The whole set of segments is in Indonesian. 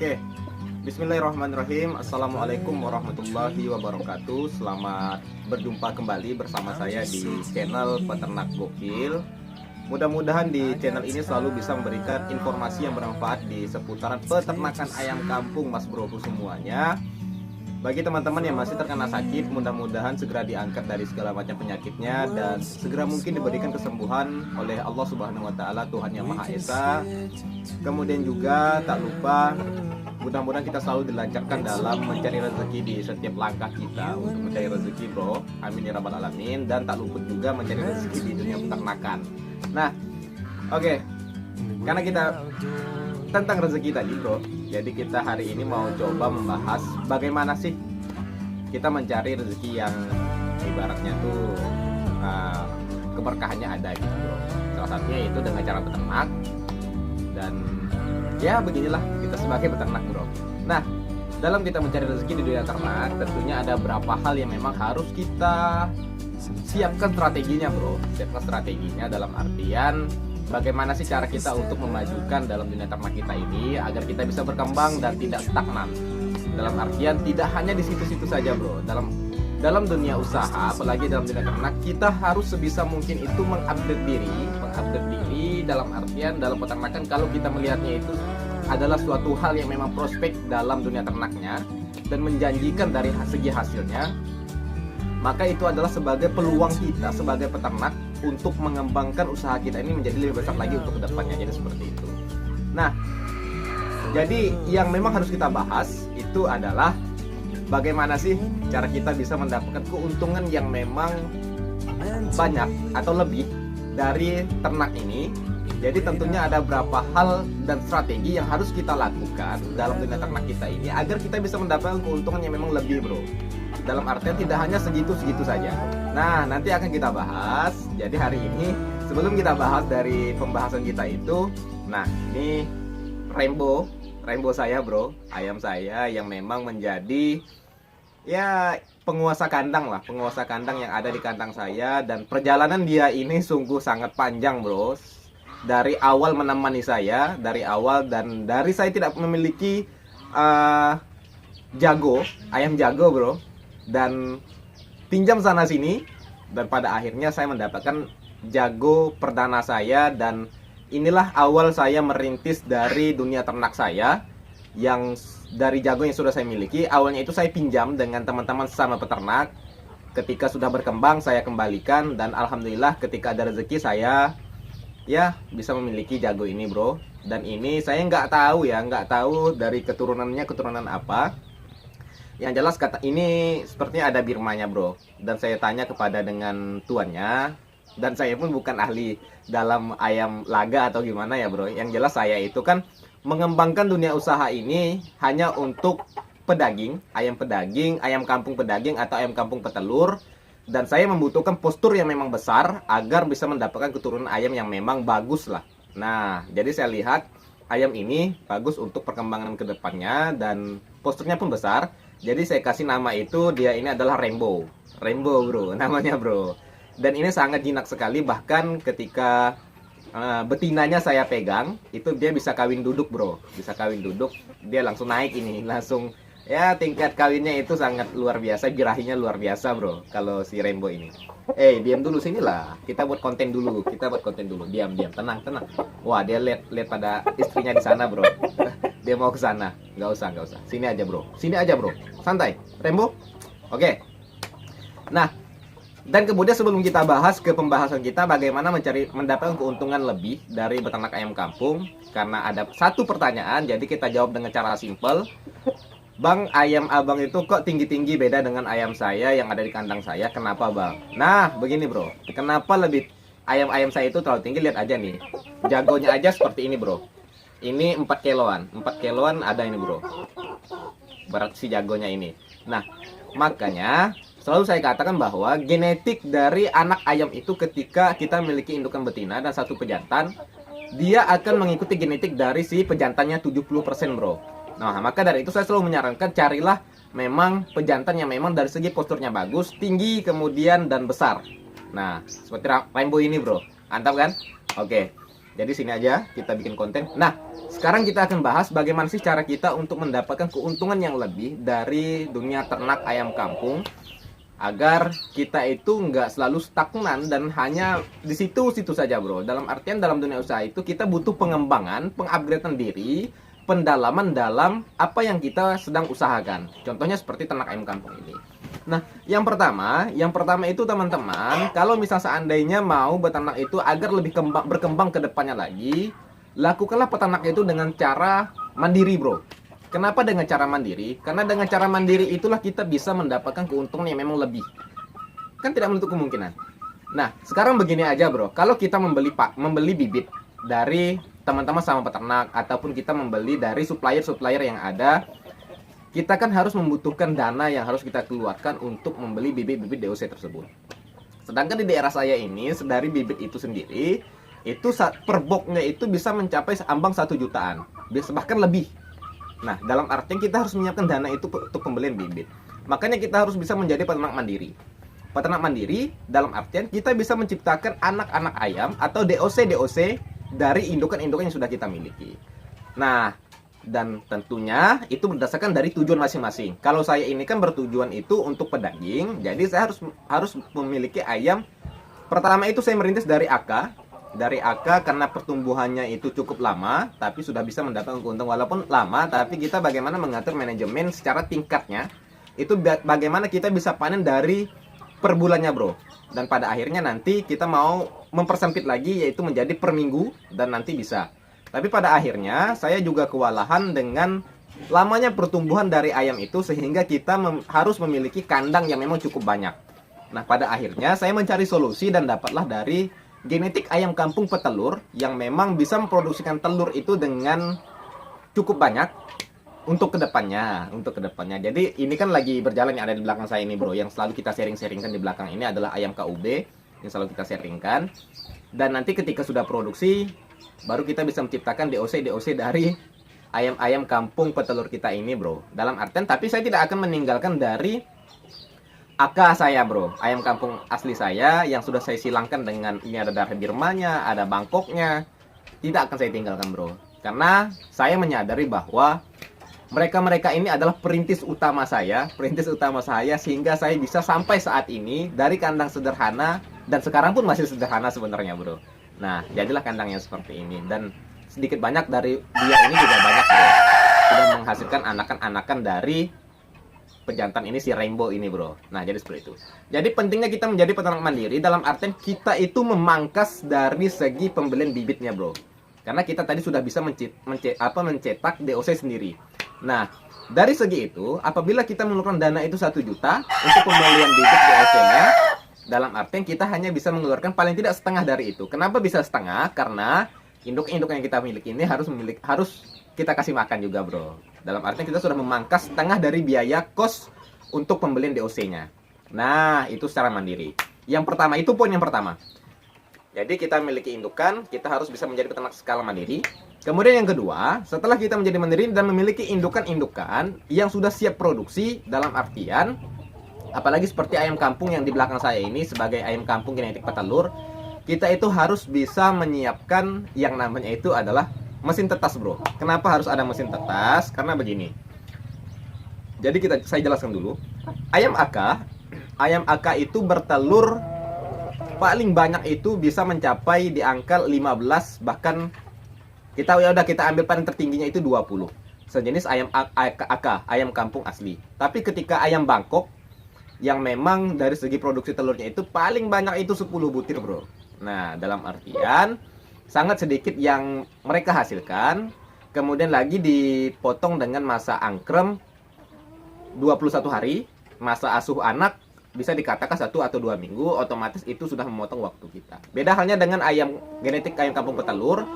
Oke, Bismillahirrahmanirrahim. Assalamualaikum warahmatullahi wabarakatuh. Selamat berjumpa kembali bersama saya di channel Peternak Gokil. Mudah-mudahan di channel ini selalu bisa memberikan informasi yang bermanfaat di seputaran peternakan ayam kampung Mas Broku semuanya. Bagi teman-teman yang masih terkena sakit, mudah-mudahan segera diangkat dari segala macam penyakitnya dan segera mungkin diberikan kesembuhan oleh Allah Subhanahu wa taala, Tuhan Yang Maha Esa. Kemudian juga tak lupa, mudah-mudahan kita selalu dilancarkan dalam mencari rezeki di setiap langkah kita untuk mencari rezeki, bro. Amin ya rabbal alamin. Dan tak luput juga mencari rezeki di dunia peternakan. Nah, oke. Karena kita tentang rezeki tadi, bro. Jadi kita hari ini mau coba membahas bagaimana sih kita mencari rezeki yang ibaratnya tuh keberkahannya ada gitu, bro. Salah satunya itu dengan cara beternak. Dan ya beginilah kita sebagai peternak, bro. Nah, dalam kita mencari rezeki di dunia ternak, tentunya ada beberapa hal yang memang harus kita siapkan strateginya, bro. Siapkan strateginya dalam artian bagaimana sih cara kita untuk memajukan dalam dunia ternak kita ini agar kita bisa berkembang dan tidak stagnan. Dalam artian tidak hanya di situ-situ saja, bro. Dalam dunia usaha, apalagi dalam dunia ternak, kita harus sebisa mungkin itu mengupdate diri dalam artian dalam peternakan. Kalau kita melihatnya itu adalah suatu hal yang memang prospek dalam dunia ternaknya dan menjanjikan dari segi hasilnya, maka itu adalah sebagai peluang kita sebagai peternak untuk mengembangkan usaha kita ini menjadi lebih besar lagi untuk kedepannya. Jadi seperti itu. Nah, jadi yang memang harus kita bahas itu adalah bagaimana sih cara kita bisa mendapatkan keuntungan yang memang banyak atau lebih dari ternak ini. Jadi tentunya ada beberapa hal dan strategi yang harus kita lakukan dalam dunia ternak kita ini agar kita bisa mendapatkan keuntungan yang memang lebih, bro. Dalam artian tidak hanya segitu-segitu saja. Nah, nanti akan kita bahas. Jadi hari ini sebelum kita bahas dari pembahasan kita itu, nah ini Rainbow saya, bro, ayam saya yang memang menjadi ya penguasa kandang yang ada di kandang saya. Dan perjalanan dia ini sungguh sangat panjang, bro. Dari awal menemani saya, dan dari saya tidak memiliki ayam jago, bro, dan pinjam sana sini, dan pada akhirnya saya mendapatkan jago perdana saya. Dan inilah awal saya merintis dari dunia ternak saya, yang dari jago yang sudah saya miliki. Awalnya itu saya pinjam dengan teman-teman sesama peternak. Ketika sudah berkembang saya kembalikan, dan alhamdulillah ketika ada rezeki saya ya bisa memiliki jago ini, bro. Dan ini saya nggak tahu dari keturunan apa. Yang jelas kata ini sepertinya ada Birmanya, bro. Dan saya tanya kepada dengan tuannya, dan saya pun bukan ahli dalam ayam laga atau gimana ya, bro. Yang jelas saya itu kan mengembangkan dunia usaha ini hanya untuk pedaging, ayam kampung pedaging atau ayam kampung petelur. Dan saya membutuhkan postur yang memang besar agar bisa mendapatkan keturunan ayam yang memang bagus lah. Nah, jadi saya lihat ayam ini bagus untuk perkembangan kedepannya dan posturnya pun besar. Jadi saya kasih nama itu, dia ini adalah Rainbow, bro, namanya, bro. Dan ini sangat jinak sekali, bahkan ketika betinanya saya pegang, itu dia bisa kawin duduk, bro. Bisa kawin duduk, dia langsung naik ini, langsung ya tingkat kawinnya itu sangat luar biasa, birahinya luar biasa, bro. Kalau si Rainbow ini. Diam dulu sinilah. Kita buat konten dulu. Diam, tenang. Wah, dia lihat pada istrinya di sana, bro. Dia mau ke sana. Nggak usah. Sini aja, bro. Santai. Rainbow. Oke. Nah, dan kemudian sebelum kita bahas ke pembahasan kita bagaimana mendapatkan keuntungan lebih dari beternak ayam kampung, karena ada satu pertanyaan, jadi kita jawab dengan cara simple. Bang, ayam abang itu kok tinggi-tinggi beda dengan ayam saya yang ada di kandang saya, kenapa, bang? Nah, begini, bro. Kenapa lebih ayam-ayam saya itu terlalu tinggi? Lihat aja nih. Jagonya aja seperti ini, bro. Ini 4 kiloan. 4 kiloan ada ini, bro. Berat si jagonya ini. Nah, makanya selalu saya katakan bahwa genetik dari anak ayam itu ketika kita memiliki indukan betina dan satu pejantan, dia akan mengikuti genetik dari si pejantannya 70%, bro. Nah, maka dari itu saya selalu menyarankan carilah memang pejantan yang memang dari segi posturnya bagus, tinggi, kemudian dan besar. Nah, seperti Rainbow ini, bro. Mantap kan? Oke. Jadi sini aja kita bikin konten. Nah, sekarang kita akan bahas bagaimana sih cara kita untuk mendapatkan keuntungan yang lebih dari dunia ternak ayam kampung, agar kita itu nggak selalu stagnan dan hanya di situ-situ saja, bro. Dalam artian dalam dunia usaha itu kita butuh pengembangan, pengupgradean diri, pendalaman dalam apa yang kita sedang usahakan. Contohnya seperti ternak ayam kampung ini. Nah, yang pertama itu teman-teman, kalau misal seandainya mau beternak itu agar lebih berkembang ke depannya lagi, lakukanlah peternak itu dengan cara mandiri, bro. Kenapa dengan cara mandiri? Karena dengan cara mandiri itulah kita bisa mendapatkan keuntungan yang memang lebih. Kan tidak menutup kemungkinan. Nah, sekarang begini aja, bro. Kalau kita membeli bibit dari teman-teman sama peternak, ataupun kita membeli dari supplier-supplier yang ada, kita kan harus membutuhkan dana yang harus kita keluarkan untuk membeli bibit-bibit DOC tersebut. Sedangkan di daerah saya ini, dari bibit itu sendiri, itu per boxnya itu bisa mencapai ambang 1 jutaan, bahkan lebih. Nah, dalam artian kita harus menyiapkan dana itu untuk pembelian bibit. Makanya kita harus bisa menjadi peternak mandiri. Peternak mandiri dalam artian kita bisa menciptakan anak-anak ayam atau DOC dari indukan-indukan yang sudah kita miliki. Nah, dan tentunya itu berdasarkan dari tujuan masing-masing. Kalau saya ini kan bertujuan itu untuk pedaging, jadi saya harus memiliki ayam. Pertama itu saya merintis dari AK karena pertumbuhannya itu cukup lama, tapi sudah bisa mendapatkan keuntungan. Walaupun lama, tapi kita bagaimana mengatur manajemen secara tingkatnya, itu bagaimana kita bisa panen dari per bulannya, bro. Dan pada akhirnya nanti kita mau mempersempit lagi, yaitu menjadi per minggu, dan nanti bisa. Tapi pada akhirnya saya juga kewalahan dengan lamanya pertumbuhan dari ayam itu, sehingga kita harus memiliki kandang yang memang cukup banyak. Nah, pada akhirnya saya mencari solusi dan dapatlah dari genetik ayam kampung petelur yang memang bisa memproduksikan telur itu dengan cukup banyak untuk kedepannya. Jadi ini kan lagi berjalan yang ada di belakang saya ini, bro, yang selalu kita sharingkan di belakang ini adalah ayam KUB yang selalu kita sharingkan. Dan nanti ketika sudah produksi, baru kita bisa menciptakan DOC dari ayam-ayam kampung petelur kita ini, bro. Dalam artian, tapi saya tidak akan meninggalkan dari AK saya, bro, ayam kampung asli saya yang sudah saya silangkan dengan ini ada darah Birmanya, ada Bangkoknya. Tidak akan saya tinggalkan, bro, karena saya menyadari bahwa mereka ini adalah perintis utama saya, sehingga saya bisa sampai saat ini dari kandang sederhana, dan sekarang pun masih sederhana sebenarnya, bro. Nah, jadilah kandang yang seperti ini, dan sedikit banyak dari dia ini juga banyak, bro, sudah menghasilkan anakan-anakan dari pejantan ini, si Rainbow ini, bro. Nah, jadi seperti itu. Jadi pentingnya kita menjadi peternak mandiri dalam artian kita itu memangkas dari segi pembelian bibitnya, bro. Karena kita tadi sudah bisa mencetak DOC sendiri. Nah, dari segi itu, apabila kita mengeluarkan dana itu 1 juta untuk pembelian bibit DOC-nya, dalam artian kita hanya bisa mengeluarkan paling tidak setengah dari itu. Kenapa bisa setengah? Karena induk-induk yang kita miliki ini harus kita kasih makan juga, bro. Dalam artian kita sudah memangkas setengah dari biaya kos untuk pembelian DOC-nya. Nah, itu secara mandiri. Yang pertama, itu poin yang pertama. Jadi kita memiliki indukan, kita harus bisa menjadi peternak skala mandiri. Kemudian yang kedua, setelah kita menjadi mandiri dan memiliki indukan-indukan yang sudah siap produksi, dalam artian apalagi seperti ayam kampung yang di belakang saya ini sebagai ayam kampung genetik petelur, kita itu harus bisa menyiapkan yang namanya itu adalah mesin tetas, bro. Kenapa harus ada mesin tetas? Karena begini. Jadi saya jelaskan dulu. Ayam AK itu bertelur paling banyak itu bisa mencapai di angka 15, bahkan kita ambil paling tertingginya itu 20. Sejenis ayam AK, ayam kampung asli. Tapi ketika ayam Bangkok yang memang dari segi produksi telurnya itu paling banyak itu 10 butir, bro. Nah, dalam artian sangat sedikit yang mereka hasilkan. Kemudian lagi dipotong dengan masa angkrem 21 hari. Masa asuh anak bisa dikatakan 1 atau 2 minggu. Otomatis itu sudah memotong waktu kita. Beda halnya dengan genetik ayam kampung petelur.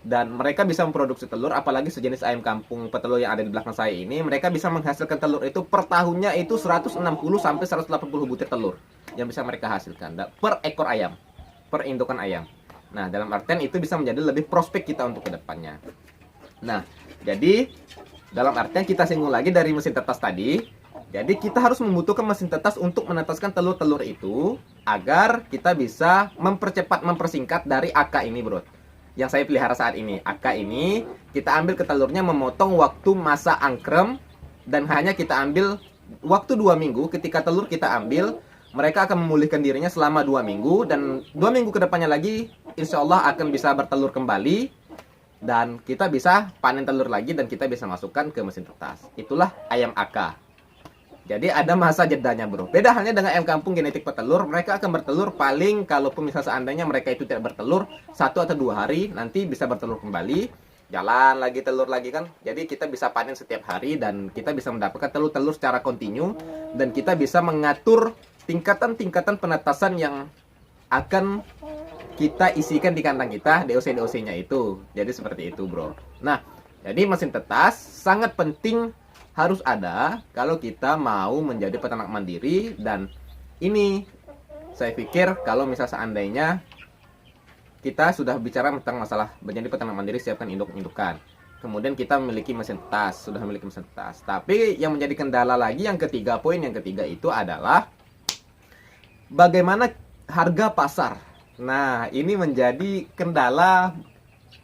Dan mereka bisa memproduksi telur, apalagi sejenis ayam kampung petelur yang ada di belakang saya ini. Mereka bisa menghasilkan telur itu per tahunnya itu 160 sampai 180 butir telur yang bisa mereka hasilkan per ekor ayam, per indukan ayam. Nah, dalam artian itu bisa menjadi lebih prospek kita untuk kedepannya. Nah, jadi dalam artian kita singgung lagi dari mesin tetas tadi. Jadi kita harus membutuhkan mesin tetas untuk menetaskan telur-telur itu agar kita bisa mempersingkat dari AK ini, bro. yang saya pelihara saat ini. Aka ini kita ambil ke telurnya, memotong waktu masa angkrem, dan hanya kita ambil waktu 2 minggu. Ketika telur kita ambil, mereka akan memulihkan dirinya selama 2 minggu, dan 2 minggu kedepannya lagi insya Allah akan bisa bertelur kembali, dan kita bisa panen telur lagi, dan kita bisa masukkan ke mesin tetas. Itulah ayam Aka. Jadi ada masa jedanya bro. Beda halnya dengan ayam kampung genetik petelur, mereka akan bertelur paling, kalaupun misal seandainya mereka itu tidak bertelur 1 atau 2 hari, nanti bisa bertelur kembali, jalan lagi telur lagi kan. Jadi kita bisa panen setiap hari, dan kita bisa mendapatkan telur-telur secara kontinu, dan kita bisa mengatur tingkatan-tingkatan penetasan yang akan kita isikan di kandang kita, DOC-nya itu. Jadi seperti itu bro. Nah, jadi mesin tetas sangat penting, harus ada kalau kita mau menjadi peternak mandiri. Dan ini saya pikir kalau misal seandainya kita sudah bicara tentang masalah menjadi peternak mandiri, siapkan induk-indukan, kemudian kita memiliki mesin tetas, sudah memiliki mesin tetas. Tapi yang menjadi kendala lagi yang ketiga, poin yang ketiga itu adalah bagaimana harga pasar. Nah, ini menjadi kendala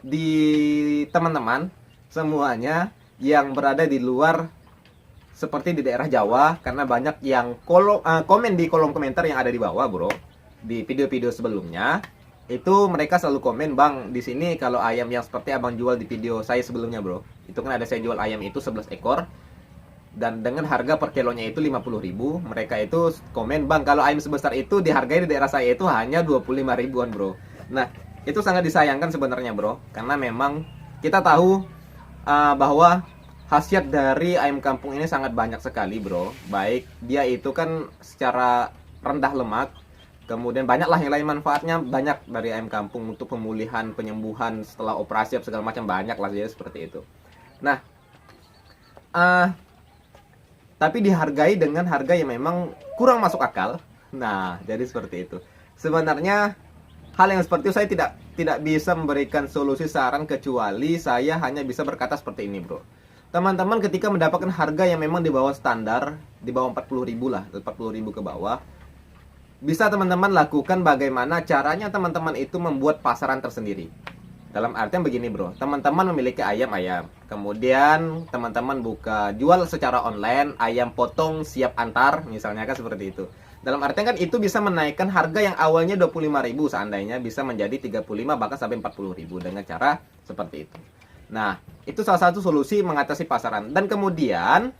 di teman-teman semuanya yang berada di luar, seperti di daerah Jawa, karena banyak yang komen di kolom komentar yang ada di bawah bro. Di video-video sebelumnya itu mereka selalu komen, bang, di sini kalau ayam yang seperti abang jual di video saya sebelumnya bro, itu kan ada saya jual ayam itu 11 ekor dan dengan harga per kilonya itu 50.000. Mereka itu komen, bang, kalau ayam sebesar itu dihargai di daerah saya itu hanya 25 ribuan bro. Nah, itu sangat disayangkan sebenarnya bro, karena memang kita tahu bahwa khasiat dari ayam kampung ini sangat banyak sekali bro. Baik dia itu kan secara rendah lemak, kemudian banyaklah yang lain manfaatnya, banyak dari ayam kampung untuk pemulihan, penyembuhan setelah operasi segala macam, banyak lah jadi seperti itu. Nah, tapi dihargai dengan harga yang memang kurang masuk akal. Nah, jadi seperti itu. Sebenarnya hal yang seperti itu saya tidak bisa memberikan solusi saran, kecuali saya hanya bisa berkata seperti ini bro. Teman-teman ketika mendapatkan harga yang memang di bawah standar, di bawah 40.000 lah, 40.000 ke bawah, bisa teman-teman lakukan bagaimana caranya teman-teman itu membuat pasaran tersendiri. Dalam artian begini bro, teman-teman memiliki ayam-ayam, kemudian teman-teman buka jual secara online, ayam potong siap antar, misalnya kan seperti itu. Dalam artian kan itu bisa menaikkan harga yang awalnya 25.000 seandainya bisa menjadi 35 bahkan sampai 40.000 dengan cara seperti itu. Nah, itu salah satu solusi mengatasi pasaran. Dan kemudian,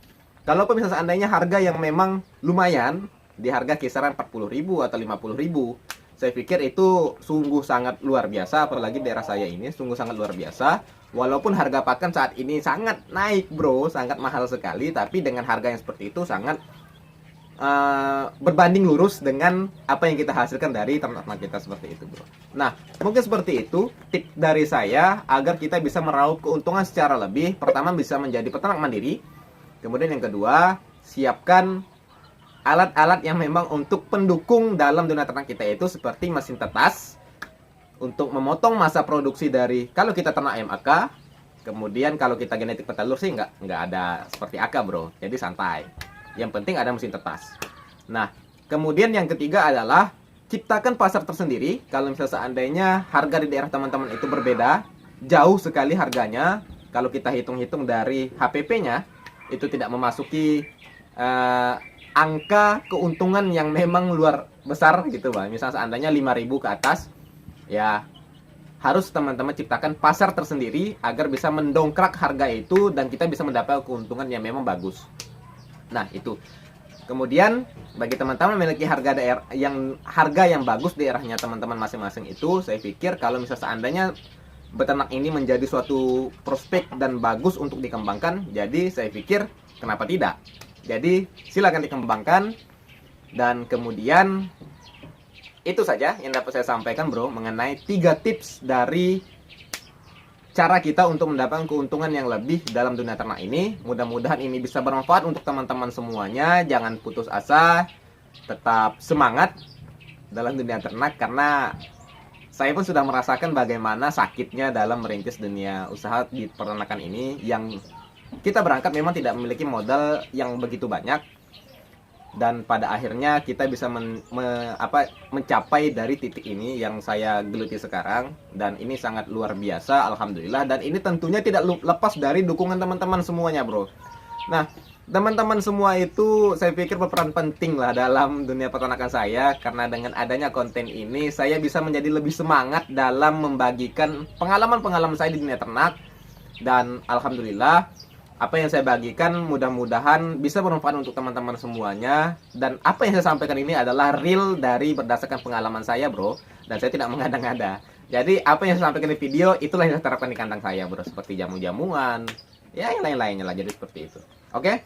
kalau misalnya seandainya harga yang memang lumayan, di harga kisaran 40.000 atau 50.000, saya pikir itu sungguh sangat luar biasa, apalagi daerah saya ini sungguh sangat luar biasa. Walaupun harga pakan saat ini sangat naik bro, sangat mahal sekali, tapi dengan harga yang seperti itu sangat berbanding lurus dengan apa yang kita hasilkan dari ternak kita seperti itu bro. Nah, mungkin seperti itu tip dari saya agar kita bisa meraup keuntungan secara lebih. Pertama, bisa menjadi peternak mandiri. Kemudian yang kedua, siapkan alat-alat yang memang untuk pendukung dalam dunia ternak kita, itu seperti mesin tetas untuk memotong masa produksi dari kalau kita ternak ayam Aka. Kemudian kalau kita genetik petelur sih nggak ada seperti Aka bro, jadi santai. Yang penting ada mesin tetas. Nah, kemudian yang ketiga adalah ciptakan pasar tersendiri. Kalau misalnya seandainya harga di daerah teman-teman itu berbeda, jauh sekali harganya. Kalau kita hitung-hitung dari HPP-nya, itu tidak memasuki angka keuntungan yang memang luar besar gitu bang. Misalnya seandainya 5.000 ke atas, ya harus teman-teman ciptakan pasar tersendiri agar bisa mendongkrak harga itu dan kita bisa mendapat keuntungan yang memang bagus. Nah, itu. Kemudian bagi teman-teman memiliki harga yang bagus daerahnya teman-teman masing-masing itu, saya pikir kalau misalnya seandainya beternak ini menjadi suatu prospek dan bagus untuk dikembangkan, jadi saya pikir kenapa tidak. Jadi silakan dikembangkan. Dan kemudian itu saja yang dapat saya sampaikan bro mengenai 3 tips dari cara kita untuk mendapatkan keuntungan yang lebih dalam dunia ternak ini. Mudah-mudahan ini bisa bermanfaat untuk teman-teman semuanya. Jangan putus asa, tetap semangat dalam dunia ternak, karena saya pun sudah merasakan bagaimana sakitnya dalam merintis dunia usaha di peternakan ini, yang kita berangkat memang tidak memiliki modal yang begitu banyak. dan pada akhirnya kita bisa mencapai dari titik ini yang saya geluti sekarang, dan ini sangat luar biasa, alhamdulillah. Dan ini tentunya tidak lepas dari dukungan teman-teman semuanya, bro. Nah, teman-teman semua itu saya pikir berperan penting lah dalam dunia peternakan saya, karena dengan adanya konten ini saya bisa menjadi lebih semangat dalam membagikan pengalaman-pengalaman saya di dunia ternak. Dan alhamdulillah apa yang saya bagikan mudah-mudahan bisa bermanfaat untuk teman-teman semuanya. Dan apa yang saya sampaikan ini adalah real dari berdasarkan pengalaman saya, bro. Dan saya tidak mengada-ngada. Jadi apa yang saya sampaikan di video itulah yang saya terapkan di kandang saya, bro. Seperti jamu-jamuan, ya yang lain-lainnya lah. Jadi seperti itu. Oke?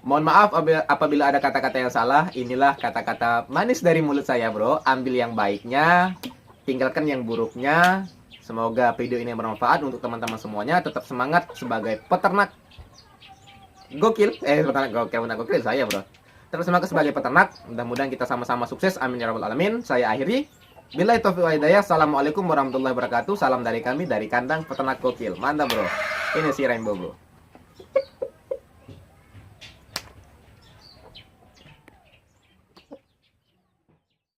Mohon maaf apabila ada kata-kata yang salah. Inilah kata-kata manis dari mulut saya, bro. Ambil yang baiknya, tinggalkan yang buruknya. Semoga video ini bermanfaat untuk teman-teman semuanya. Tetap semangat sebagai peternak gokil, peternak gokil, benar gokil saya, bro. Terus semangat sebagai peternak. Mudah-mudahan kita sama-sama sukses. Amin ya rabbal alamin. Saya akhiri. Billahi taufiq wal hidayah. Assalamualaikum warahmatullahi wabarakatuh. Salam dari kami dari kandang peternak gokil. Mantap, bro. Ini si Rainbow, bro.